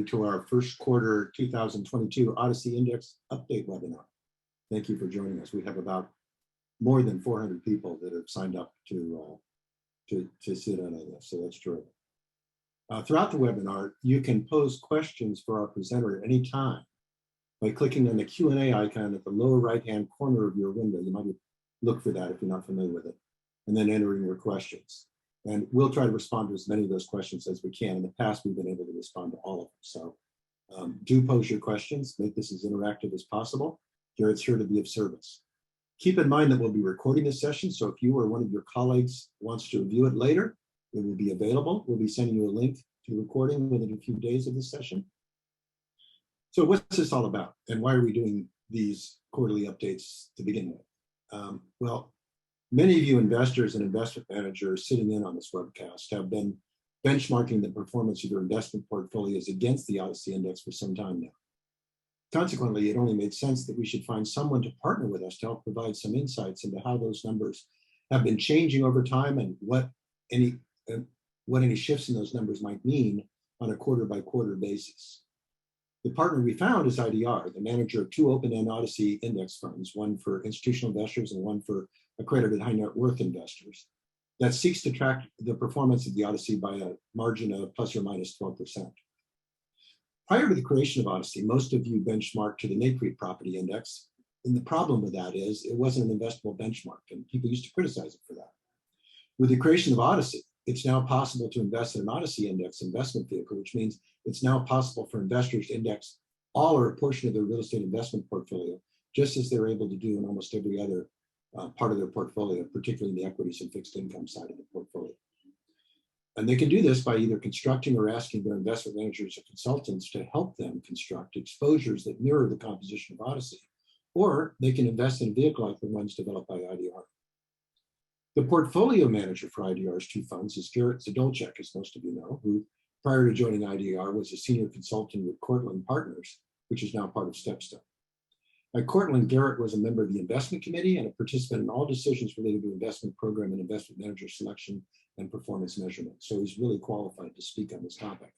to our first quarter 2022 ODCE Index update webinar. Thank you for joining us. We have about more than 400 people that have signed up to sit in on this, so that's terrific. Throughout the webinar, you can pose questions for our presenter at any time by clicking on the Q&A icon at the lower right-hand corner of your window. You might look for that if you're not familiar with it, and then entering your questions. And we'll try to respond to as many of those questions as we can. In the past, we've been able to respond to all of them. So do pose your questions, make this as interactive as possible. Garrett's here to be of service. Keep in mind that we'll be recording this session, so if you or one of your colleagues wants to review it later, it will be available. We'll be sending you a link to the recording within a few days of the session. So what's this all about, and why are we doing these quarterly updates to begin with? Well, many of you investors and investment managers sitting in on this webcast have been benchmarking the performance of your investment portfolios against the ODCE Index for some time now. Consequently, it only made sense that we should find someone to partner with us to help provide some insights into how those numbers have been changing over time and what any shifts in those numbers might mean on a quarter-by-quarter basis. The partner we found is IDR, the manager of two open-end ODCE Index funds, one for institutional investors and one for accredited high net worth investors, that seeks to track the performance of the ODCE by a margin of plus or minus 12%. Prior to the creation of ODCE, most of you benchmarked to the NFI Property Index, and the problem with that is it wasn't an investable benchmark, and people used to criticize it for that. With the creation of ODCE, it's now possible to invest in an ODCE Index investment vehicle, which means it's now possible for investors to index all or a portion of their real estate investment portfolio, just as they're able to do in almost every other part of their portfolio, particularly in the equities and fixed income side of the portfolio. And they can do this by either constructing or asking their investment managers or consultants to help them construct exposures that mirror the composition of ODCE, or they can invest in a vehicle like the ones developed by IDR. The portfolio manager for IDR's two funds is Garrett Zdolshek, as most of you know, who prior to joining IDR was a senior consultant with Cortland Partners, which is now part of Stepstone. At Cortland, Garrett was a member of the investment committee and a participant in all decisions related to investment program and investment manager selection and performance measurement. So he's really qualified to speak on this topic.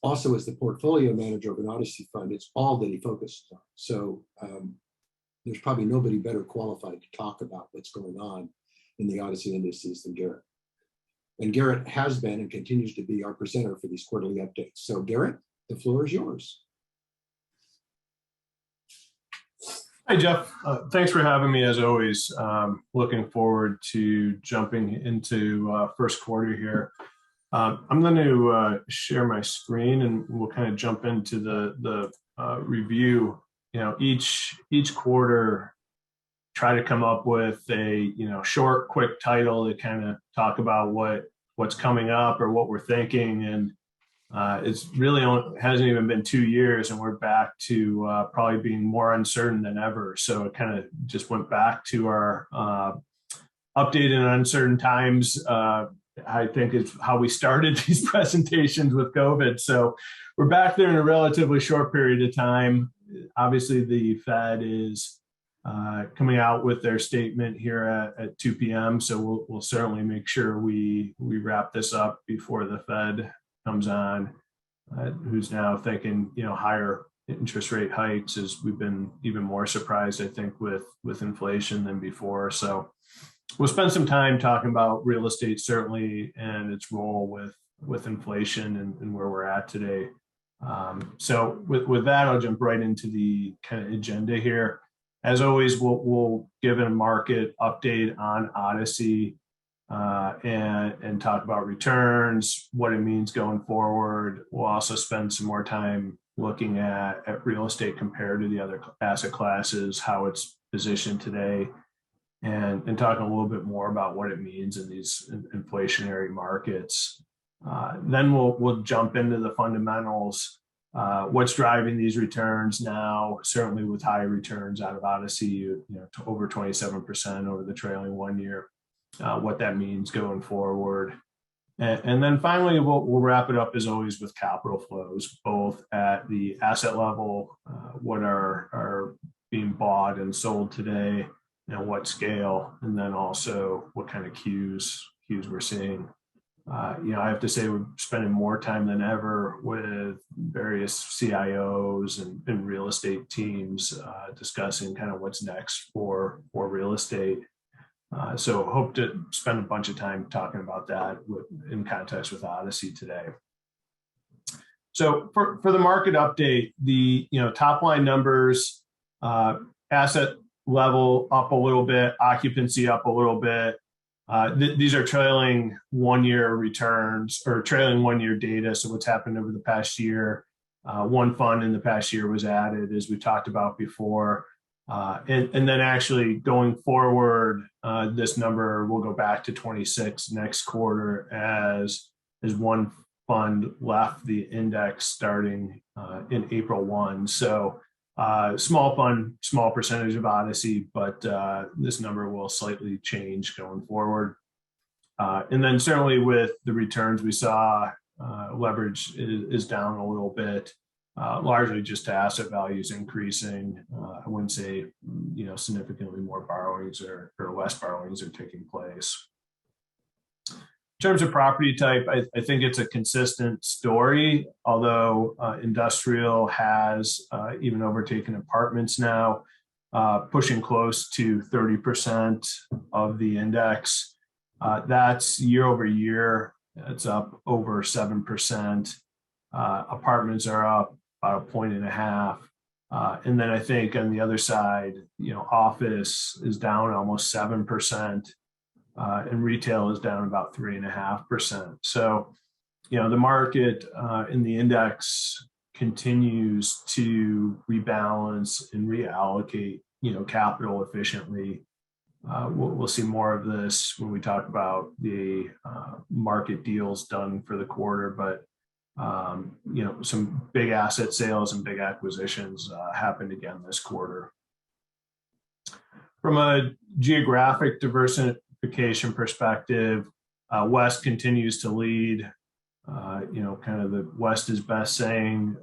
Also, as the portfolio manager of an ODCE fund, it's all that he focuses on. So there's probably nobody better qualified to talk about what's going on in the ODCE indices than Garrett. And Garrett has been and continues to be our presenter for these quarterly updates. So Garrett, the floor is yours. Hi, Jeff. Thanks for having me as always. Looking forward to jumping into first quarter here. I'm going to share my screen and we'll kind of jump into the review. You know, each quarter, try to come up with a short, quick title to kind of talk about what's coming up or what we're thinking. And it's really hasn't even been 2 years and we're back to probably being more uncertain than ever. So it kind of just went back to our updated in uncertain times. I think it's how we started these presentations with COVID. So we're back there in a relatively short period of time. Obviously the Fed is coming out with their statement here at 2 p.m. So we'll certainly make sure we wrap this up before the Fed comes on, who's now thinking, higher interest rate hikes, as we've been even more surprised, I think, with inflation than before. So we'll spend some time talking about real estate, certainly, and its role with inflation and where we're at today. So with that, I'll jump right into the kind of agenda here. As always, we'll give a market update on ODCE, and talk about returns, what it means going forward. We'll also spend some more time looking at real estate compared to the other asset classes, how it's positioned today, and talking a little bit more about what it means in these inflationary markets. Then we'll jump into the fundamentals. What's driving these returns now, certainly with high returns out of ODCE, to over 27% over the trailing 1 year. What that means going forward. And then finally, we'll wrap it up as always with capital flows, both at the asset level, what are being bought and sold today, what scale, and then also what kind of cues we're seeing. I have to say we're spending more time than ever with various CIOs and real estate teams discussing kind of what's next for real estate. So hope to spend a bunch of time talking about that in context with ODCE today. So for the market update, the top line numbers, asset level up a little bit, occupancy up a little bit. These are trailing 1 year returns or trailing 1 year data. So what's happened over the past year. One fund in the past year was added, as we talked about before. And then actually going forward, this number will go back to 26 next quarter as one fund left the index starting in April 1. So small fund, small percentage of ODCE, but this number will slightly change going forward. And then certainly with the returns we saw, leverage is down a little bit, largely just to asset values increasing. I wouldn't say, significantly more borrowings or less borrowings are taking place. In terms of property type, I think it's a consistent story, although industrial has even overtaken apartments now, pushing close to 30% of the index. That's year over year. It's up over 7%. Apartments are up about 1.5 points. And then I think on the other side, office is down almost 7%. And retail is down about 3.5%. So, the market in the index continues to rebalance and reallocate, capital efficiently. We'll see more of this when we talk about the market deals done for the quarter, but some big asset sales and big acquisitions happened again this quarter. From a geographic diversification perspective, West continues to lead. Kind of the West is best saying,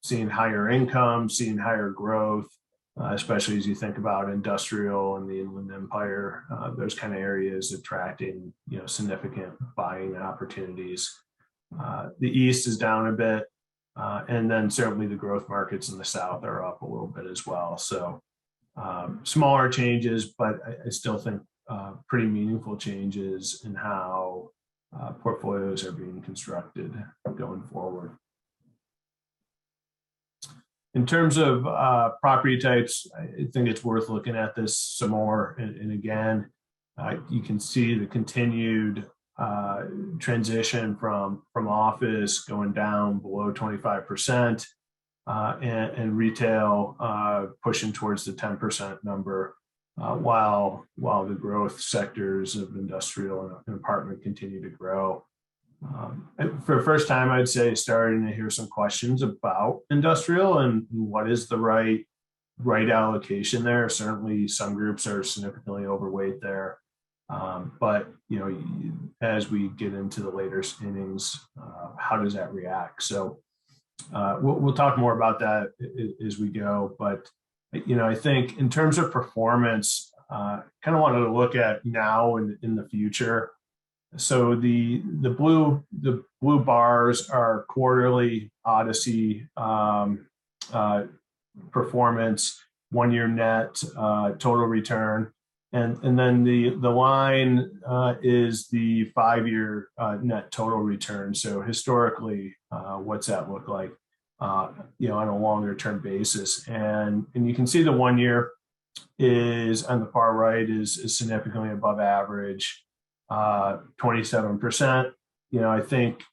seeing higher income, seeing higher growth, especially as you think about industrial and the Inland Empire. Those kind of areas attracting significant buying opportunities. The East is down a bit, and then certainly the growth markets in the South are up a little bit as well. So smaller changes, but I still think pretty meaningful changes in how portfolios are being constructed going forward. In terms of property types, I think it's worth looking at this some more. And again, you can see the continued transition from office going down below 25%, and retail pushing towards the 10% number. While the growth sectors of industrial and apartment continue to grow. For the first time, I'd say starting to hear some questions about industrial and what is the right allocation there. Certainly some groups are significantly overweight there. But as we get into the later innings, how does that react? So we'll talk more about that as we go, but I think in terms of performance, kind of wanted to look at now and in the future. So the blue bars are quarterly ODCE performance, 1 year net total return, and then the line is the 5-year net total return. So historically, what's that look like? On a longer term basis. And you can see the 1 year is on the far right is significantly above average, 27%. I think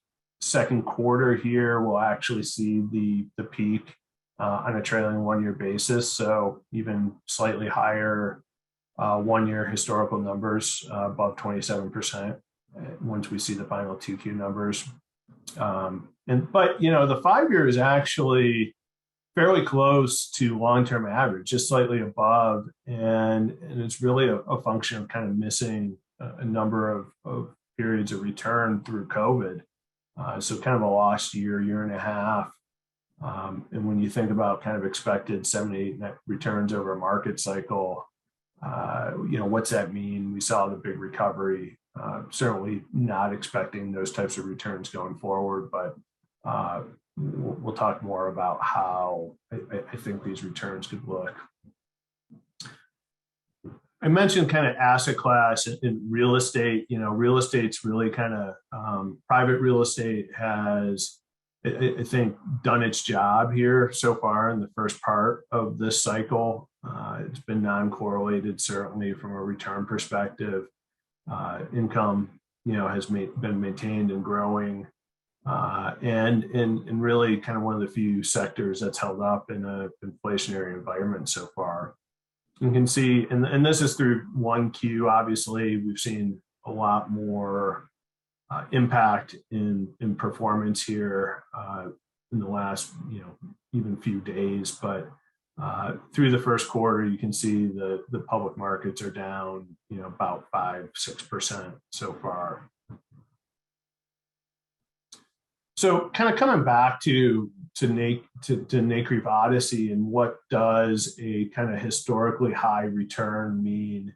second quarter here will actually see the peak on a trailing 1 year basis. So even slightly higher 1 year historical numbers above 27% once we see the final 2Q numbers. But the 5 year is actually fairly close to long-term average, just slightly above, and it's really a function of kind of missing a number of periods of return through COVID. So kind of a lost year and a half. And when you think about kind of expected 7 to 8 net returns over a market cycle, what's that mean? We saw the big recovery certainly not expecting those types of returns going forward, but we'll talk more about how I think these returns could look. I mentioned kind of asset class in real estate. Real estate's really kind of private real estate has, I think, done its job here so far in the first part of this cycle. It's been non-correlated, certainly from a return perspective. Income, has been maintained and growing, and really kind of one of the few sectors that's held up in an inflationary environment so far. You can see, and this is through 1Q. Obviously, we've seen a lot more impact in performance here in the last, even few days. But through the first quarter, you can see the public markets are down, about 5-6% so far. So kind of coming back to NCREIF ODCE and what does a kind of historically high return mean?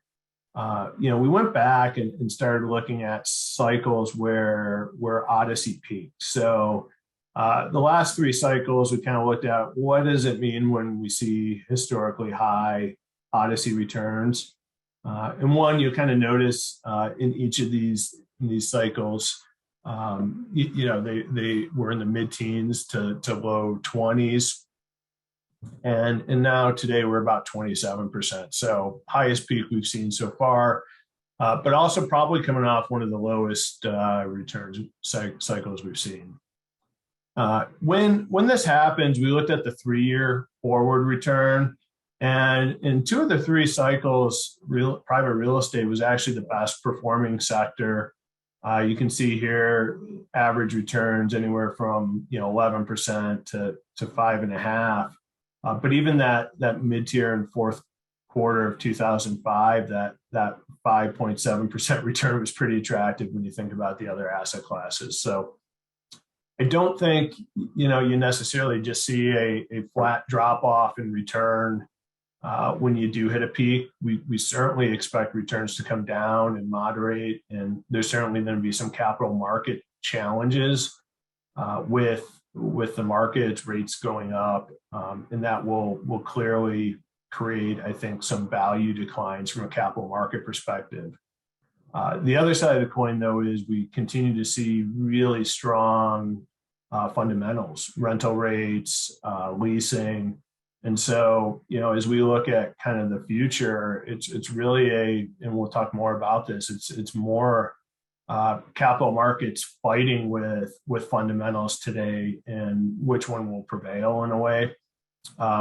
We went back and started looking at cycles where ODCE peaked. So the last 3 cycles, we kind of looked at what does it mean when we see historically high ODCE returns. And one, you kind of notice in each of these cycles, they were in the mid-teens to low 20s. And now today we're about 27%. So highest peak we've seen so far, but also probably coming off one of the lowest returns cycles we've seen. When this happens, we looked at the 3-year forward return, and in 2 of the 3 cycles, private real estate was actually the best performing sector. You can see here average returns anywhere from 11% to 5.5%. But even that mid-tier and fourth quarter of 2005, that 5.7% return was pretty attractive when you think about the other asset classes. So I don't think you necessarily just see a flat drop off in return when you do hit a peak. We certainly expect returns to come down and moderate, and there's certainly going to be some capital market challenges with the markets, rates going up, and that will clearly create, I think, some value declines from a capital market perspective. The other side of the coin, though, is we continue to see really strong fundamentals, rental rates, leasing. And so, as we look at kind of the future, it's really and we'll talk more about this, it's more capital markets fighting with fundamentals today and which one will prevail in a way.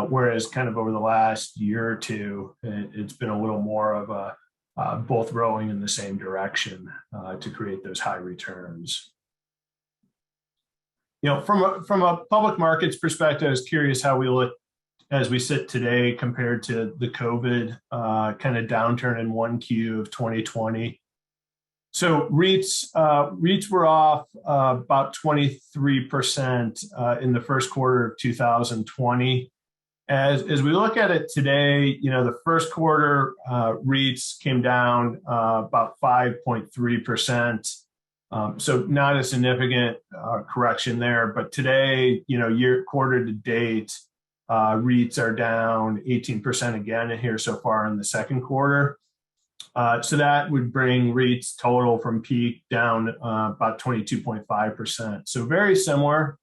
Whereas kind of over the last year or two, it's been a little more of a both rowing in the same direction to create those high returns. From a public markets perspective, I was curious how we look as we sit today compared to the COVID kind of downturn in 1Q of 2020. So REITs were off about 23% in the first quarter of 2020. As we look at it today, the first quarter REITs came down about 5.3%. So not a significant correction there, but today, quarter to date, REITs are down 18% again here so far in the second quarter. So that would bring REITs total from peak down about 22.5%. So very similar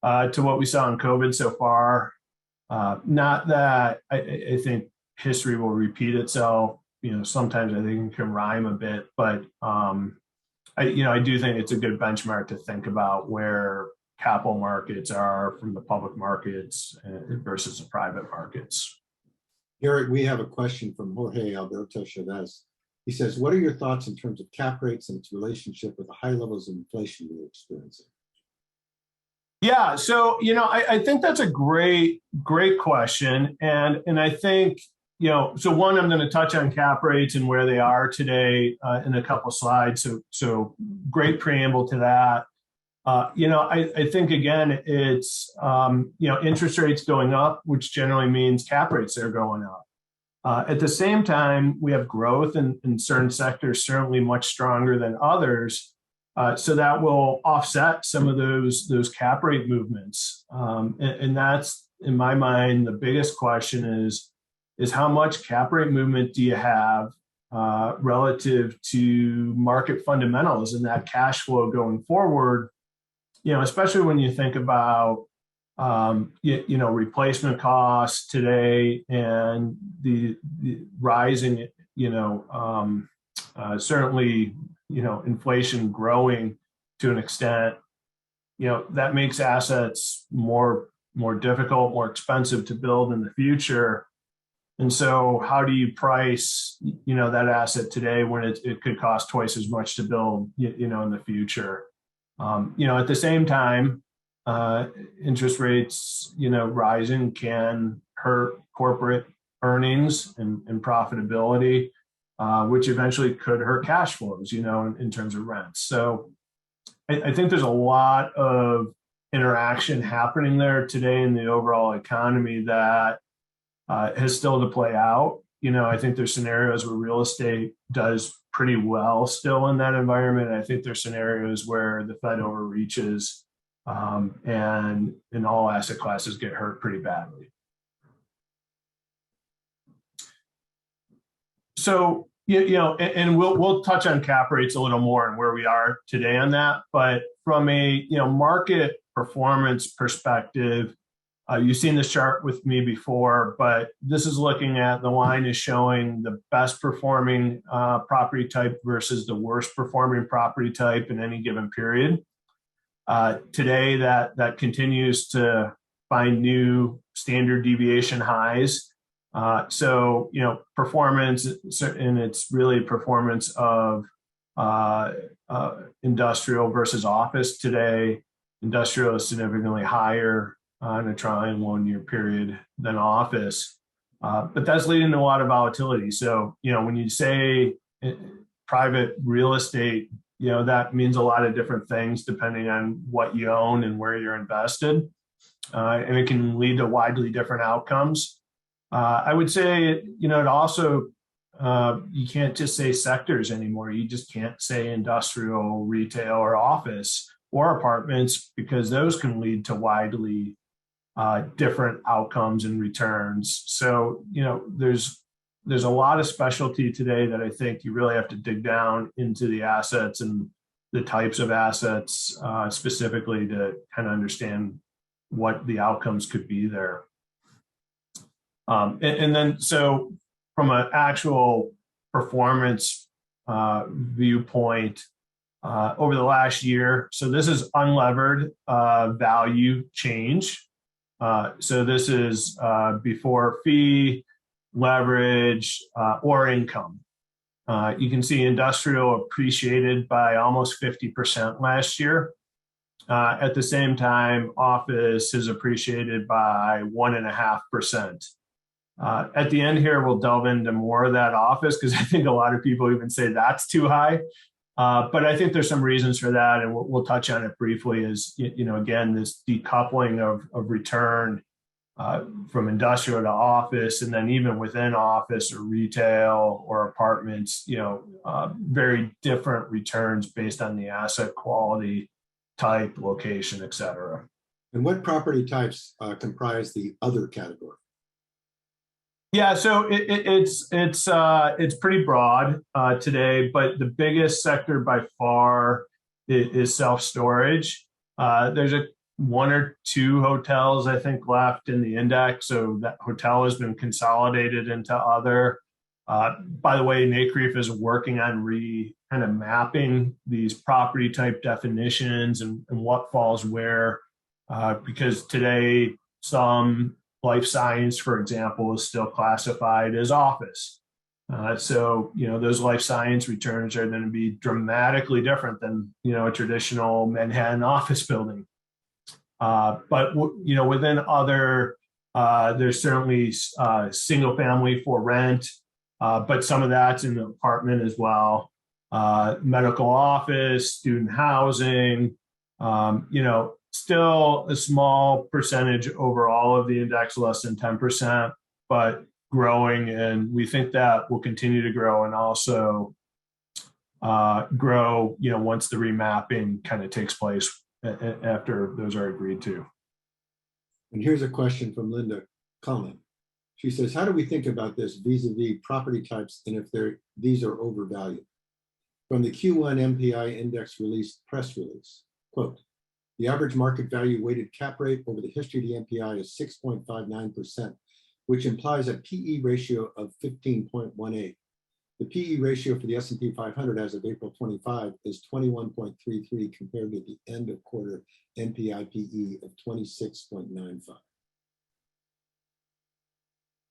to what we saw in COVID so far. Not that I think history will repeat itself. Sometimes I think it can rhyme a bit, but I do think it's a good benchmark to think about where capital markets are from the public markets versus the private markets. Garrett, we have a question from Jorge Alberto Chavez. He says, what are your thoughts in terms of cap rates and its relationship with the high levels of inflation we're experiencing? Yeah, so, I think that's a great question. And I think, so one, I'm going to touch on cap rates and where they are today in a couple of slides. So great preamble to that. I think, again, it's, interest rates going up, which generally means cap rates are going up. At the same time, we have growth in certain sectors, certainly much stronger than others. So that will offset some of those cap rate movements. And that's, in my mind, the biggest question is how much cap rate movement do you have relative to market fundamentals and that cash flow going forward, especially when you think about replacement costs today and the rising, certainly, inflation growing to an extent, that makes assets more difficult, more expensive to build in the future. And so how do you price, that asset today when it could cost twice as much to build, in the future? At the same time, interest rates, rising can hurt corporate earnings and profitability, which eventually could hurt cash flows, in terms of rents. So I think there's a lot of interaction happening there today in the overall economy that has still to play out. I think there's scenarios where real estate does pretty well still in that environment. I think there's scenarios where the Fed overreaches and all asset classes get hurt pretty badly. So, and we'll touch on cap rates a little more and where we are today on that. But from a market performance perspective, you've seen this chart with me before, but this is looking at, the line is showing the best performing property type versus the worst performing property type in any given period. Today, that continues to find new standard deviation highs. So, performance, and it's really performance of industrial versus office today. Industrial is significantly higher in a trailing 1 year period than office. But that's leading to a lot of volatility. So, when you say private real estate, that means a lot of different things depending on what you own and where you're invested. And it can lead to widely different outcomes. I would say, it also, you can't just say sectors anymore. You just can't say industrial, retail, or office or apartments, because those can lead to widely different outcomes and returns. So, there's a lot of specialty today that I think you really have to dig down into the assets and the types of assets specifically to kind of understand what the outcomes could be there. And then, so from an actual performance viewpoint over the last year, so this is unlevered value change. So this is before fee, leverage, or income. You can see industrial appreciated by almost 50% last year. At the same time, office is appreciated by 1.5%. At the end here, we'll delve into more of that office, because I think a lot of people even say that's too high. But I think there's some reasons for that, and we'll touch on it briefly. Is, again, this decoupling of return from industrial to office, and then even within office or retail or apartments, very different returns based on the asset quality, type, location, et cetera. And what property types comprise the other category? Yeah, so it's pretty broad today, but the biggest sector by far is self-storage. There's one or two hotels, I think, left in the index. So that hotel has been consolidated into other. By the way, NCREIF is working on kind of mapping these property type definitions and what falls where, because today some life science, for example, is still classified as office. So, those life science returns are going to be dramatically different than, a traditional Manhattan office building. But, within other, there's certainly single family for rent, but some of that's in the apartment as well. Medical office, student housing, still a small percentage overall of the index, less than 10%, but growing, and we think that will continue to grow and also grow, once the remapping kind of takes place after those are agreed to. And here's a question from Linda Cullen. She says, how do we think about this vis-a-vis property types and if these are overvalued? From the Q1 NFI Index press release, quote, the average market value weighted cap rate over the history of the NPI is 6.59%, which implies a PE ratio of 15.18. The PE ratio for the S&P 500 as of April 25 is 21.33 compared to the end of quarter NPI PE of 26.95.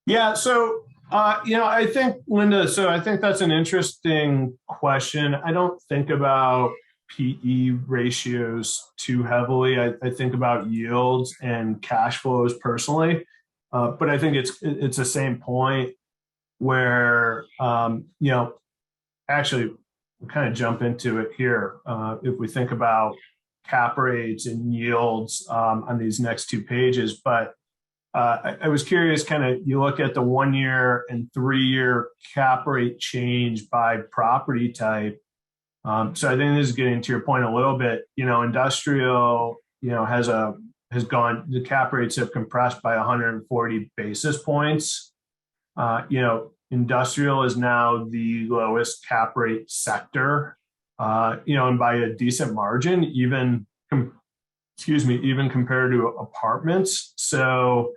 Yeah, so, I think, Linda, I think that's an interesting question. I don't think about PE ratios too heavily. I think about yields and cash flows personally, but I think it's the same point where, actually, we'll kind of jump into it here. If we think about cap rates and yields on these next two pages, but I was curious, you look at the 1 year and 3 year cap rate change by property type. So I think this is getting to your point a little bit. Industrial, has gone. The cap rates have compressed by 140 basis points. Industrial is now the lowest cap rate sector. And by a decent margin, even compared to apartments. So,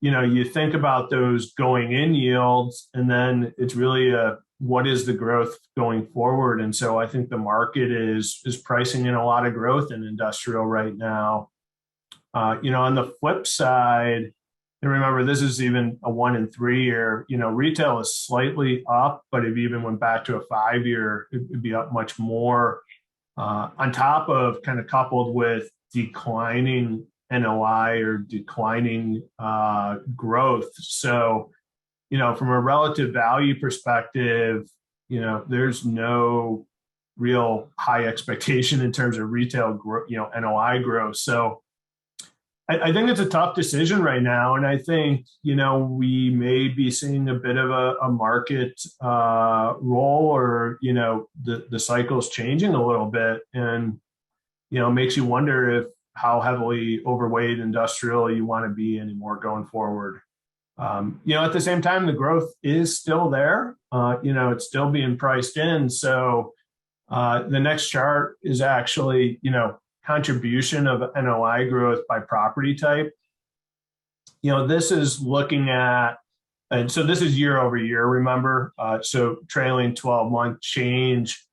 you think about those going in yields, and then it's really what is the growth going forward? And so I think the market is pricing in a lot of growth in industrial right now. On the flip side, and remember, this is even a 1 and 3 year, retail is slightly up, but if you even went back to a 5 year, it'd be up much more, on top of coupled with declining NOI or declining growth. So, from a relative value perspective, there's no real high expectation in terms of retail NOI growth. So I think it's a tough decision right now. And I think, we may be seeing a bit of a market roll, or, the cycle's changing a little bit, and, makes you wonder how heavily overweight industrial you want to be anymore going forward. At the same time, the growth is still there. It's still being priced in. So the next chart is actually, contribution of NOI growth by property type. This is looking at, and so this is year over year, remember? So trailing 12-month change.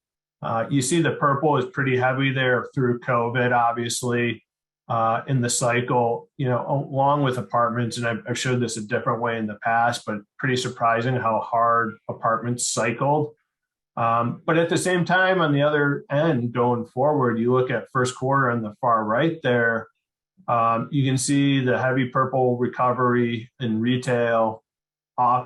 You see the purple is pretty heavy there through COVID, obviously. In the cycle, along with apartments, and I've showed this a different way in the past, but pretty surprising how hard apartments cycled. But at the same time, on the other end, going forward, you look at first quarter on the far right there, you can see the heavy purple recovery in retail.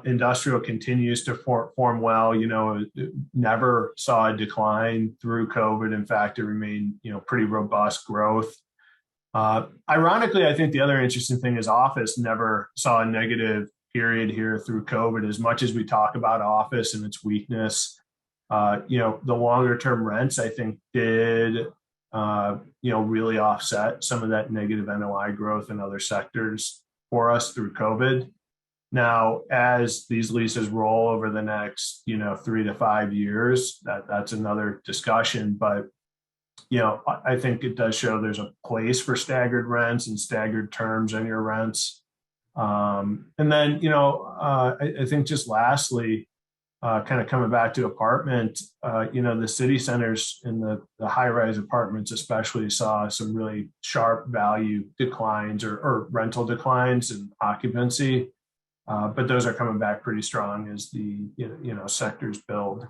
Industrial continues to form well. It never saw a decline through COVID. In fact, it remained, pretty robust growth. Ironically, I think the other interesting thing is office never saw a negative period here through COVID. As much as we talk about office and its weakness, the longer term rents, I think, did, really offset some of that negative NOI growth in other sectors for us through COVID. Now, as these leases roll over the next, 3 to 5 years, that's another discussion. But I think it does show there's a place for staggered rents and staggered terms on your rents. And then, I think just lastly, kind of coming back to apartment, the city centers and the high-rise apartments especially saw some really sharp value declines or rental declines in occupancy. But those are coming back pretty strong as the, sectors build.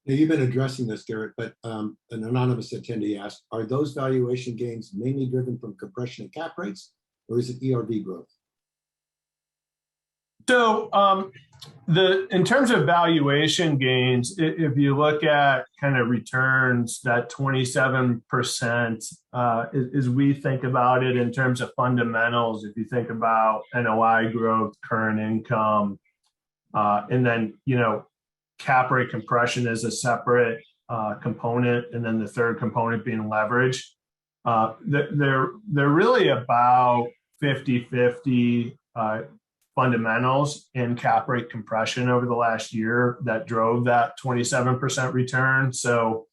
Now, you've been addressing this, Garrett, but an anonymous attendee asked, are those valuation gains mainly driven from compression of cap rates, or is it ERV growth? So in terms of valuation gains, if you look at kind of returns, that 27%, as we think about it in terms of fundamentals, if you think about NOI growth, current income, And then, cap rate compression is a separate component. And then the third component being leverage. They're really about 50-50 fundamentals in cap rate compression over the last year that drove that 27% return. So,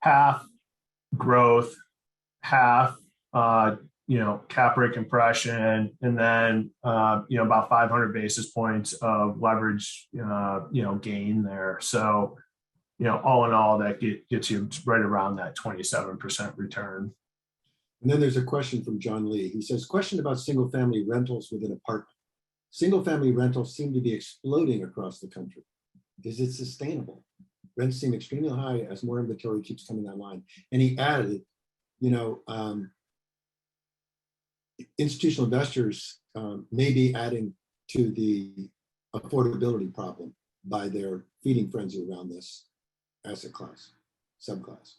half growth, half, cap rate compression, and then, about 500 basis points of leverage, gain there. So, all in all, that gets you right around that 27% return. And then there's a question from John Lee. He says, question about single family rentals within apartment. Single family rentals seem to be exploding across the country. Is it sustainable? Rents seem extremely high as more inventory keeps coming online. And he added, institutional investors may be adding to the affordability problem by their feeding frenzy around this asset class, subclass.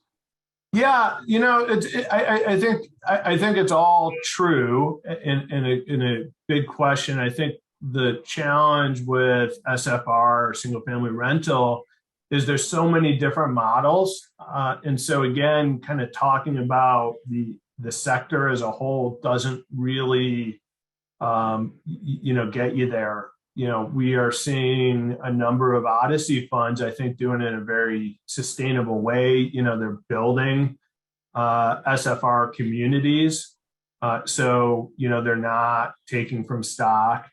Yeah, I think it's all true in a big question. I think the challenge with SFR, single family rental, is there's so many different models. And so again, kind of talking about the sector as a whole doesn't really, get you there. We are seeing a number of ODCE funds, I think, doing it in a very sustainable way. They're building SFR communities. So, they're not taking from stock.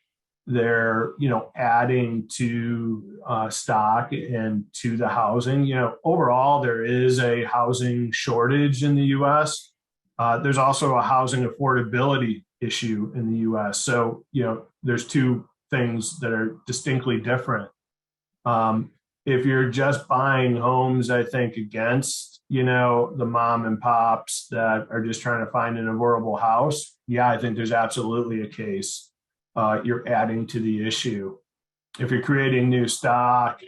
They're, adding to stock and to the housing. Overall, there is a housing shortage in the U.S. There's also a housing affordability issue in the U.S. So, there's two things that are distinctly different. If you're just buying homes, I think, against, the mom and pops that are just trying to find an affordable house, yeah, I think there's absolutely a case. You're adding to the issue. If you're creating new stock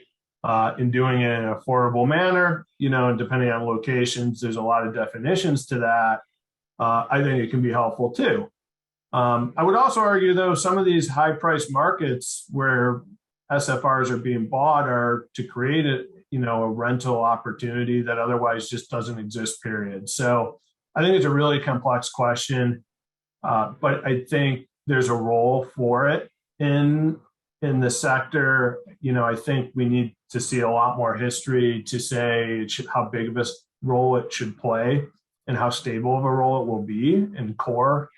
and doing it in an affordable manner, depending on locations, there's a lot of definitions to that. I think it can be helpful too. I would also argue, though, some of these high-priced markets where SFRs are being bought are to create a rental opportunity that otherwise just doesn't exist, period. So I think it's a really complex question, but I think there's a role for it in the sector. I think we need to see a lot more history to say how big of a role it should play and how stable of a role it will be in core.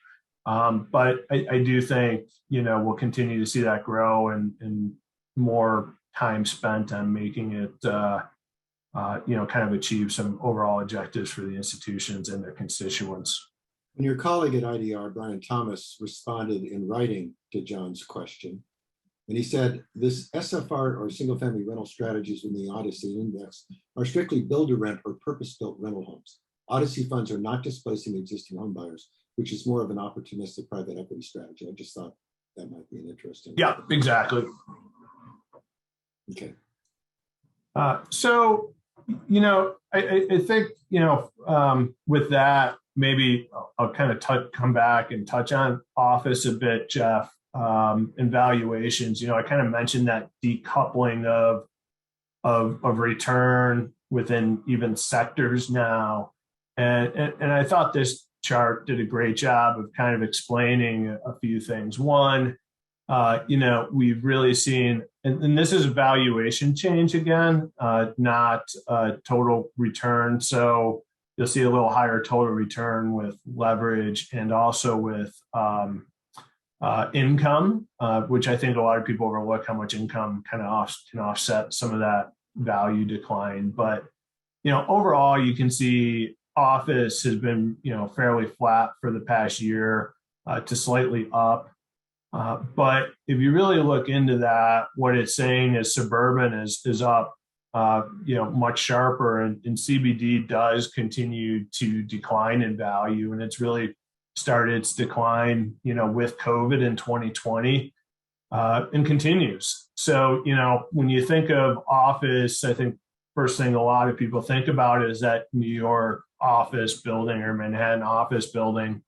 But I do think, we'll continue to see that grow and more time spent on making it, kind of achieve some overall objectives for the institutions and their constituents. And your colleague at IDR, Brian Thomas, responded in writing to John's question. And he said, this SFR or single family rental strategies in the ODCE Index are strictly build-to-rent or purpose-built rental homes. ODCE funds are not displacing existing home buyers, which is more of an opportunistic private equity strategy. I just thought that might be an interesting. Yeah, exactly. Okay. So, I think, with that, maybe I'll kind of come back and touch on office a bit, Jeff, and valuations. I kind of mentioned that decoupling of return within even sectors now. And I thought this chart did a great job of kind of explaining a few things. One, we've really seen, and this is a valuation change again, not total return. So you'll see a little higher total return with leverage and also with income, which I think a lot of people overlook how much income kind of can offset some of that value decline. But, overall, you can see office has been, fairly flat for the past year to slightly up. But if you really look into that, what it's saying is suburban is up, much sharper, and CBD does continue to decline in value, and it's really started its decline, with COVID in 2020, and continues. So, when you think of office, I think first thing a lot of people think about is that New York office building or Manhattan office building.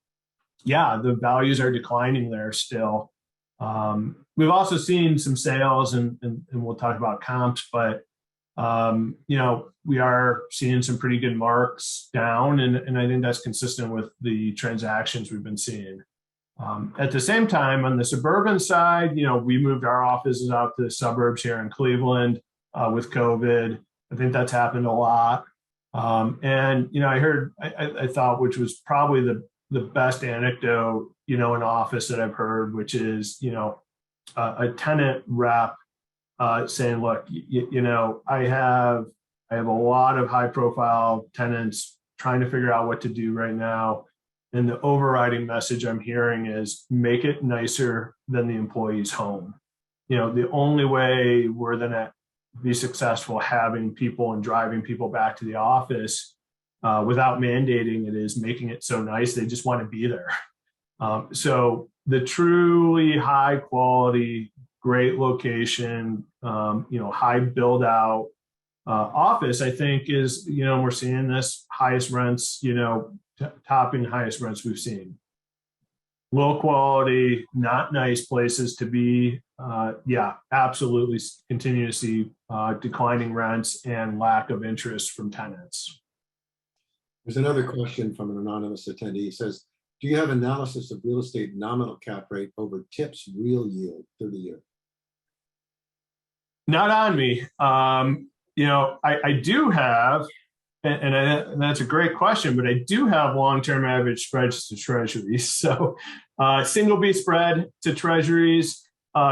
Yeah, the values are declining there still. We've also seen some sales, and we'll talk about comps, but we are seeing some pretty good marks down, and I think that's consistent with the transactions we've been seeing. At the same time, on the suburban side, we moved our offices out to the suburbs here in Cleveland with COVID. I think that's happened a lot. I thought, which was probably the best anecdote, in office that I've heard, which is, a tenant rep saying, look, I have a lot of high profile tenants trying to figure out what to do right now. And the overriding message I'm hearing is make it nicer than the employee's home. The only way we're going to be successful having people and driving people back to the office without mandating it is making it so nice they just want to be there. So the truly high quality, great location, high build out office, I think is, we're seeing this highest rents, topping highest rents we've seen. Low quality, not nice places to be. Absolutely continue to see declining rents and lack of interest from tenants. There's another question from an anonymous attendee. He says, do you have analysis of real estate nominal cap rate over TIPS real yield 30-year? Not on me. I do have, and that's a great question, but I do have long-term average spreads to treasuries. So single B spread to treasuries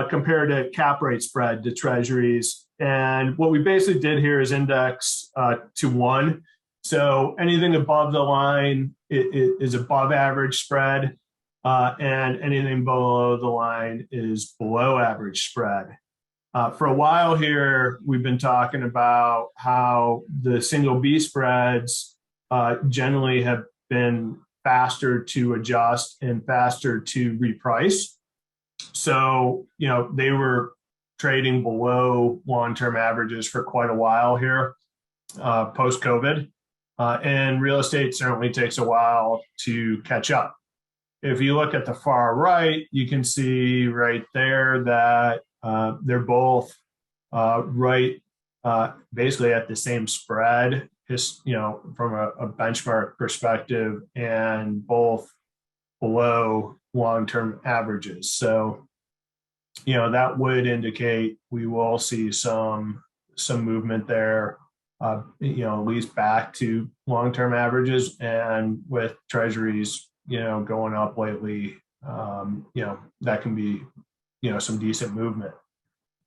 compared to cap rate spread to treasuries. And what we basically did here is index to 1. So anything above the line is above average spread, and anything below the line is below average spread. For a while here, we've been talking about how the single B spreads generally have been faster to adjust and faster to reprice. So, they were trading below long-term averages for quite a while here, post-COVID. And real estate certainly takes a while to catch up. If you look at the far right, you can see right there that they're both right, basically at the same spread, from a benchmark perspective, and both below long-term averages. So, that would indicate we will see some movement there, at least back to long-term averages, and with treasuries, going up lately, that can be, some decent movement.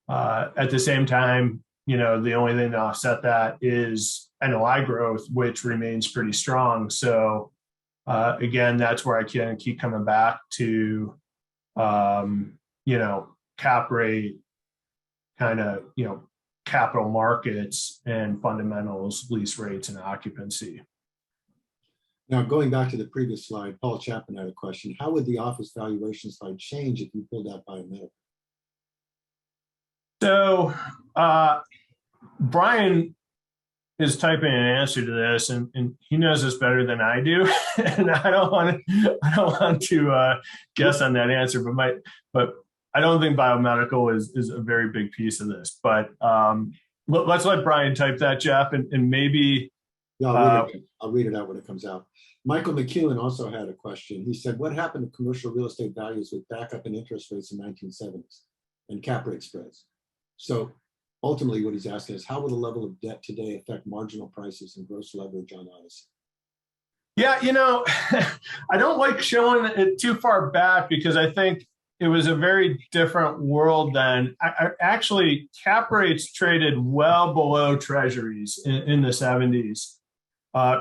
At the same time, the only thing to offset that is NOI growth, which remains pretty strong. So again, that's where I can keep coming back to, cap rate, kind of, capital markets and fundamentals, lease rates and occupancy. Now, going back to the previous slide, Paul Chapman had a question. How would the office valuation slide change if you pulled out biomedical? So Brian is typing an answer to this, and he knows this better than I do, and I don't want to guess on that answer. But I don't think biomedical is a very big piece of this. But let's let Brian type that, Jeff, and maybe. Yeah, I'll read it out when it comes out. Michael McEwen also had a question. He said, what happened to commercial real estate values with backup in interest rates in the 1970s and cap rate spreads? So ultimately what he's asking is, how will the level of debt today affect marginal prices and gross leverage on ODCE? Yeah, I don't like showing it too far back because I think it was a very different world then. Actually, cap rates traded well below treasuries in the 70s.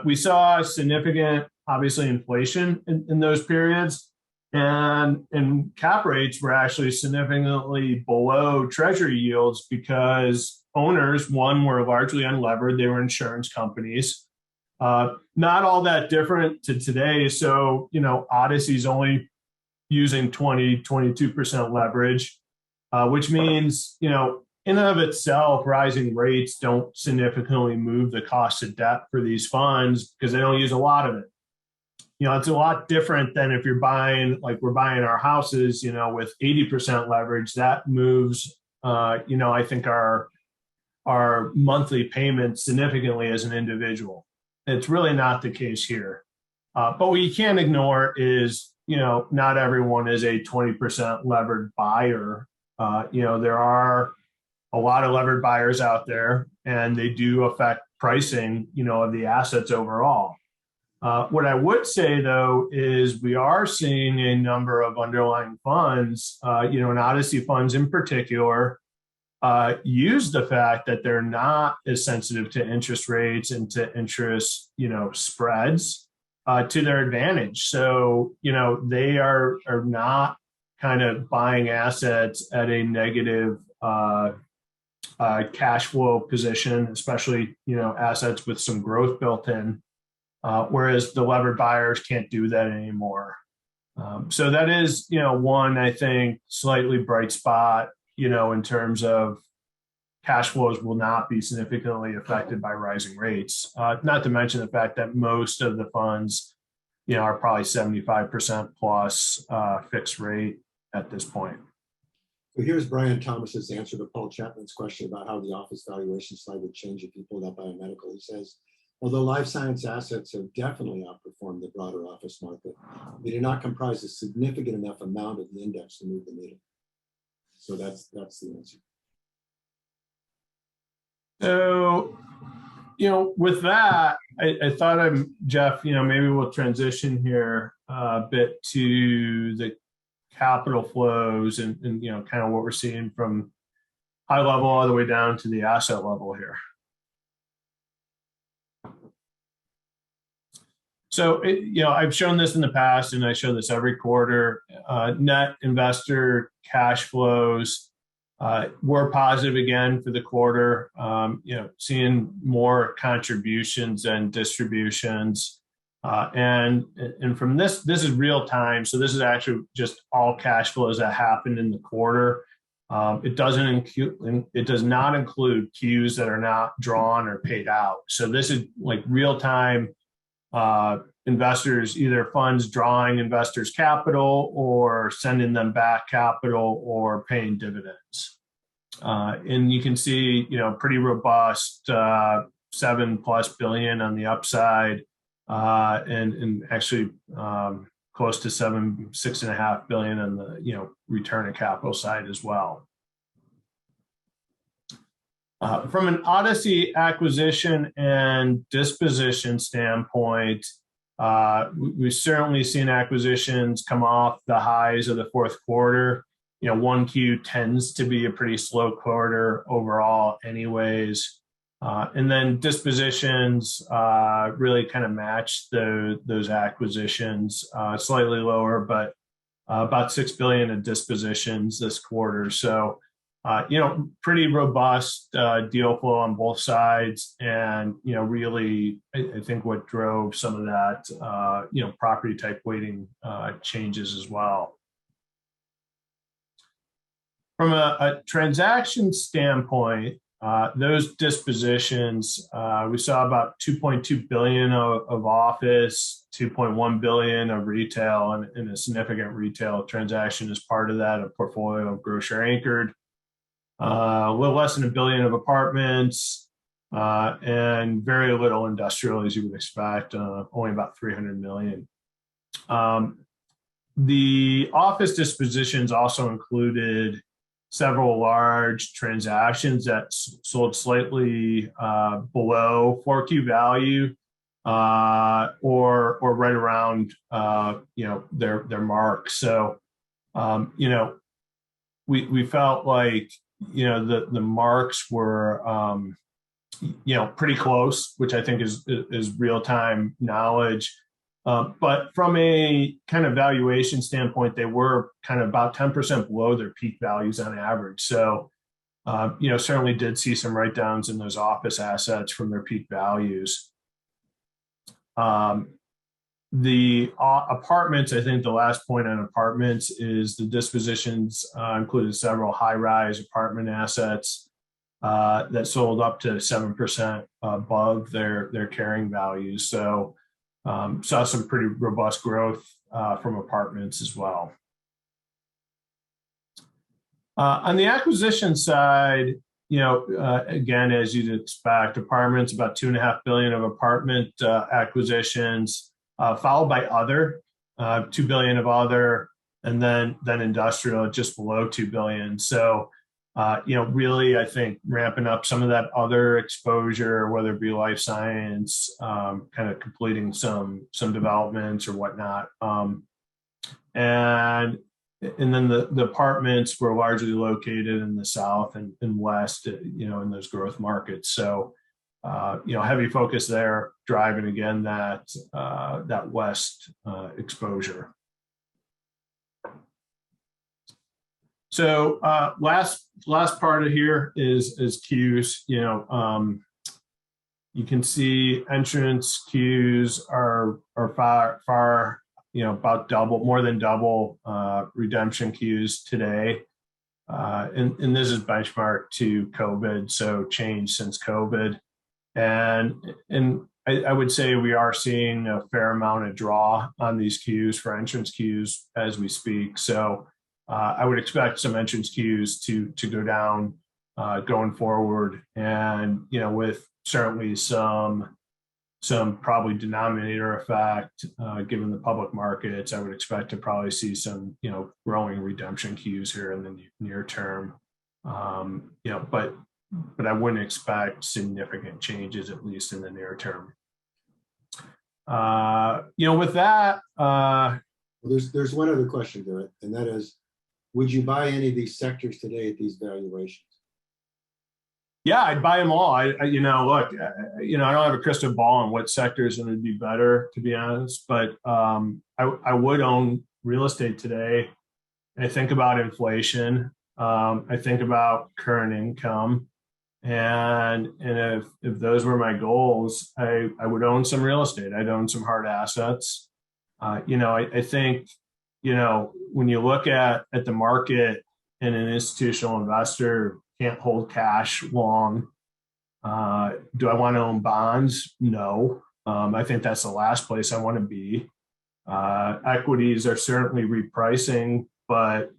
We saw significant, obviously, inflation in those periods, and cap rates were actually significantly below treasury yields because owners, one, were largely unlevered. They were insurance companies. Not all that different to today. So, ODCE's only using 22% leverage, which means, in and of itself, rising rates don't significantly move the cost of debt for these funds because they don't use a lot of it. it's a lot different than if you're buying, like we're buying our houses, with 80% leverage. That moves, I think our monthly payments significantly as an individual. It's really not the case here. But what you can't ignore is, not everyone is a 20% levered buyer. There are a lot of levered buyers out there, and they do affect pricing, of the assets overall. What I would say, though, is we are seeing a number of underlying funds, and ODCE funds in particular, use the fact that they're not as sensitive to interest rates and to interest, spreads to their advantage. So, they are not kind of buying assets at a negative cash flow position, especially, assets with some growth built in, whereas the levered buyers can't do that anymore. So that is, one, I think, slightly bright spot, in terms of cash flows will not be significantly affected by rising rates. Not to mention the fact that most of the funds, are probably 75% plus fixed rate at this point. So here's Brian Thomas's answer to Paul Chapman's question about how the office valuation slide would change if you pulled up biomedical. He says, although life science assets have definitely outperformed the broader office market, they do not comprise a significant enough amount of the index to move the needle. So that's the answer. So, with that, I thought Jeff, maybe we'll transition here a bit to the capital flows and kind of what we're seeing from high level all the way down to the asset level here. So, I've shown this in the past, and I show this every quarter. Net investor cash flows were positive again for the quarter. Seeing more contributions and distributions, and from this is real time. So this is actually just all cash flows that happened in the quarter. It does not include Qs that are not drawn or paid out. So this is like real time. Investors, either funds drawing investors' capital or sending them back capital or paying dividends. And you can see, pretty robust $7+ billion on the upside, and actually close to $6.5 billion on the return of capital side as well. From an ODCE acquisition and disposition standpoint, we've certainly seen acquisitions come off the highs of the fourth quarter. 1Q tends to be a pretty slow quarter overall anyways. And then dispositions really kind of match those acquisitions, slightly lower, but about $6 billion in dispositions this quarter. So, pretty robust deal flow on both sides. And, really, I think what drove some of that, property type weighting changes as well. From a transaction standpoint, those dispositions, we saw about $2.2 billion of office, $2.1 billion of retail, and a significant retail transaction as part of that, a portfolio of grocery anchored. A little less than $1 billion of apartments, and very little industrial, as you would expect, only about $300 million. The office dispositions also included several large transactions that sold slightly below 4Q value, or right around their mark. So we felt like the marks were pretty close, which I think is real time knowledge. But from a kind of valuation standpoint, they were kind of about 10% below their peak values on average. So, certainly did see some write downs in those office assets from their peak values. The apartments, I think the last point on apartments is the dispositions included several high-rise apartment assets that sold up to 7% above their carrying values. So, saw some pretty robust growth from apartments as well. On the acquisition side, again, as you'd expect, apartments, about $2.5 billion of apartment acquisitions, followed by other, $2 billion of other, and then industrial at just below $2 billion. So, really, I think ramping up some of that other exposure, whether it be life science, kind of completing some developments or whatnot. And then the apartments were largely located in the South and West, in those growth markets. So, heavy focus there, driving again that West exposure. So last part of here is queues. You can see entrance queues are far about double, more than double redemption queues today. And this is benchmarked to COVID, so change since COVID. And I would say we are seeing a fair amount of draw on these queues for entrance queues as we speak. So I would expect some entrance queues to go down going forward. And, with certainly some probably denominator effect, given the public markets, I would expect to probably see some, growing redemption queues here in the near term. But I wouldn't expect significant changes, at least in the near term. With that, there's one other question, Garrett, and that is, would you buy any of these sectors today at these valuations? Yeah, I'd buy them all. Look, I don't have a crystal ball on what sectors going to be better, to be honest, but I would own real estate today. I think about inflation. I think about current income, and if those were my goals, I would own some real estate. I'd own some hard assets. I think, when you look at the market and an institutional investor can't hold cash long. Do I want to own bonds? No. I think that's the last place I want to be. Equities are certainly repricing, but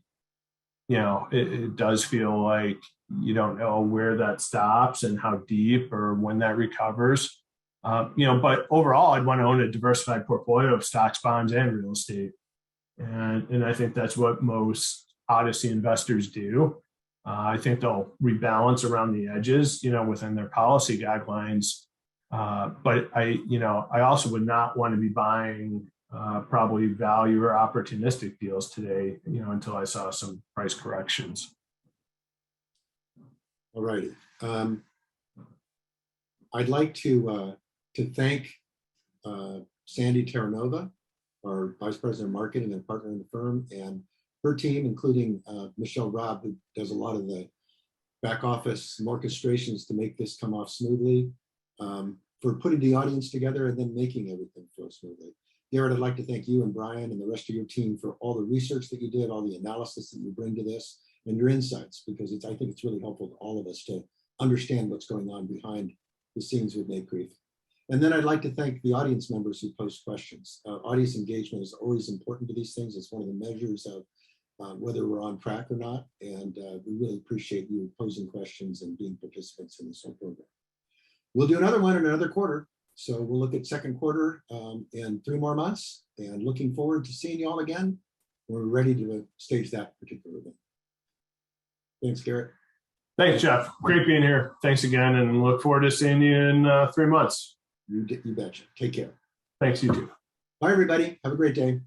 it does feel like you don't know where that stops and how deep or when that recovers. But overall, I'd want to own a diversified portfolio of stocks, bonds, and real estate. And I think that's what most ODCE investors do. I think they'll rebalance around the edges, within their policy guidelines. But I also would not want to be buying probably value or opportunistic deals today, until I saw some price corrections. All righty. I'd like to thank Sandy Terranova, our Vice President of Marketing and partner in the firm, and her team, including Michelle Robb, who does a lot of the back office orchestrations to make this come off smoothly, for putting the audience together and then making everything flow smoothly. Garrett, I'd like to thank you and Brian and the rest of your team for all the research that you did, all the analysis that you bring to this, and your insights, because I think it's really helpful to all of us to understand what's going on behind the scenes with NCREIF. And then I'd like to thank the audience members who post questions. Audience engagement is always important to these things. It's one of the measures of whether we're on track or not. And we really appreciate you posing questions and being participants in this whole program. We'll do another one in another quarter. So we'll look at second quarter in 3 more months, and looking forward to seeing you all again when we're ready to stage that particular event. Thanks, Garrett. Thanks, Jeff. Great being here. Thanks again, and look forward to seeing you in 3 months. You betcha. Take care. Thanks, you too. Bye, everybody. Have a great day.